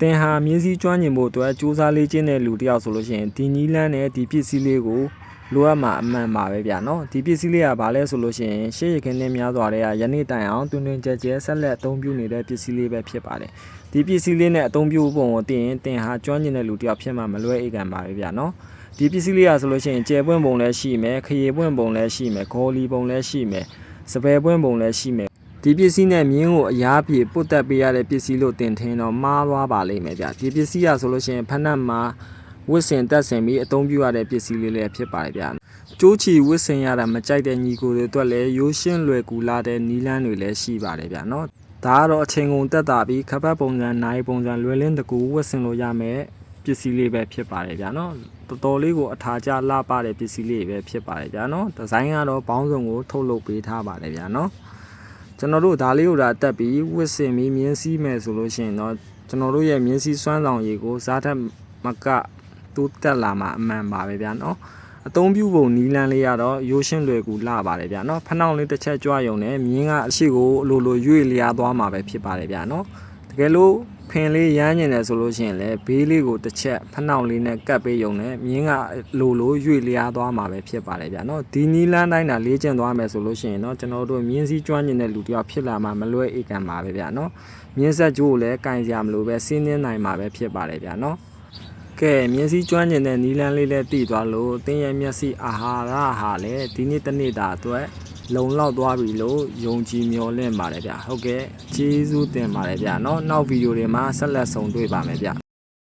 တင်ဟာမြင်းစည်းကျွမ်းကျင်ဖို့အတွက်စူးစမ်းလေ့ကျင့်တဲ့လူတစ်ယောက်ဆိုလို့ရှိရင်ဒီနီးလန်းနဲ့ဒီပစ္စည်းလေးကိုလိုအပ်မှာအမှန်ပါပဲဗျာနော်ဒီပစ္စည်းလေးကဘာလဲဆိုလို့ရှိရင်ရှေ့ရခင်းနဲ့များစွာတဲ့ယနေ့တိုင်အောင်တွင်တွင်ကြဲကြဲဆက်လက်အသုံးပြုနေတဲ့ပစ္စည်းလေးပဲဖြစ်ပါတယ်ဒီပစ္စည်းလေးနဲ့အသုံးပြုပုံကိုသိရင်တင်ဟာကျွမ်းကျင်တဲ့လူတစ်ယောက်ဖြစ်မှမလွဲဧကန်ပါပဲဗျာနော်ဒီပစ္စည်းလေးကဆိုလို့ရှိရင်ကျဲပွင့်ပုံလည်းရှိမယ်ခရီပွင့်ပုံလည်းရှိမယ်ဂေါ်လီပုံလည်းရှိမယ်စပယ်ပွင့်ပုံလည်းရှိမယ်ဒီပစ္စည်းနဲ့မြင်းကိုအရားပြေပုတ်တက်ပေးရတဲ့ပစ္စည်းလို့တင်ထင်းတော့မှားသွားပါလိမ့်မယ်ဗျဒီပစ္စည်းရဆိုလို့ရှိရင်ဖက်နှက်မှာဝစ်စင်တက်ဆင်ပြီးအသုံးပြုရတဲ့ပစ္စည်းလေးလည်းဖြစ်ပါတယ်ဗျကျိုးချီဝစ်စင်ရတာမကြိုက်တဲ့ညီကိုတွေအတွက်လည်းရိုးရှင်းလွယ်ကူလာတဲ့နီလန်းတွေလည်းရှိပါတယ်ဗျနော်ဒါကတော့အချိန်ကုန်တက်တာပြီးခပတ်ပုံစံနိုင်ပုံစံလွယ်လင်းတကူဝစ်စင်လို့ရမယ်ပစ္စည်းလေးပဲဖြစ်ပါတယ်ဗျနော်တော်တော်လေးကိုအထာကျလှပတဲ့ပစ္စည်းလေးပဲဖြစ်ပါတယ်ဗျနော်ဒီဇိုင်းကတော့ဘောင်းစုံကိုထုတ်လုပ်ပေးထားပါတယ်ဗျနော်ကျွန်တော်တို့ဒါလေးကိုဒါတက်ပြီးဝစ်စင်ပြီးမြင်းစည်းမယ်ဆိုလို့ရှိရင်တော့ကျွန်တော်တို့ရဲ့မြင်းစည်းစွမ်းဆောင်ရည်ကိုစားထက်မကတိုးတက်လာမှာအမှန်ပါပဲဗျာနော်အသုံးပြုပုံနီလန်းလေးကတော့ရိုးရှင်းလွယ်ကူလှပါတယ်ဗျာနော်ဖနှောင်းလေးတစ်ချက်ကြွရုံနဲ့မြင်းကအရှိကိုအလိုလိုရွေ့လျားသွားမှာပဲဖြစ်ပါတယ်ဗျာနော်တကယ်လို့ဖင်လေးရမ်းကျင်တယ်ဆိုလို့ရှိရင်လည်းဘေးလေးကိုတစ်ချက်ဖနှောင်းလေးနဲ့ကပ်ပေးရုံနဲ့မြင်းကအလိုလိုရွေ့လျားသွားမှာပဲဖြစ်ပါတယ်ဗျာနော်ဒီနီလန်းတိုင်းတာလေးကျင်သွားမယ်ဆိုလို့ရှိရင်တော့ကျွန်တော်တို့မြင်းစည်းကျွမ်းကျင်တဲ့လူတယောက်ဖြစ်လာမှာမလွဲဧကန်ပါပဲဗျာနော်မြင်းဆက်ကြိုးကိုလည်းကင်စရာမလိုပဲစီးနှင်းနိုင်မှာပဲဖြစ်ပါတယ်ဗျာနော်ကဲမြင်းစည်းကျွမ်းကျင်တဲ့နီလန်းလေးလည်းတည်သွားလို့တင်းရဲ့မျက်စိအာဟာရဟာလည်းဒီနေ့တစ်နေ့တာအတွက်လုံလောက်သွားပြီလို့ယုံကြည်မျှော်လင့်ပါတယ်ဗျဟုတ်ကဲ့ကျေးဇူးတင်ပါတယ်ဗျနော်နောက်ဗီဒီယိုတွေမှာဆက်လက်ဆုံတွေ့ပါမယ်ဗျ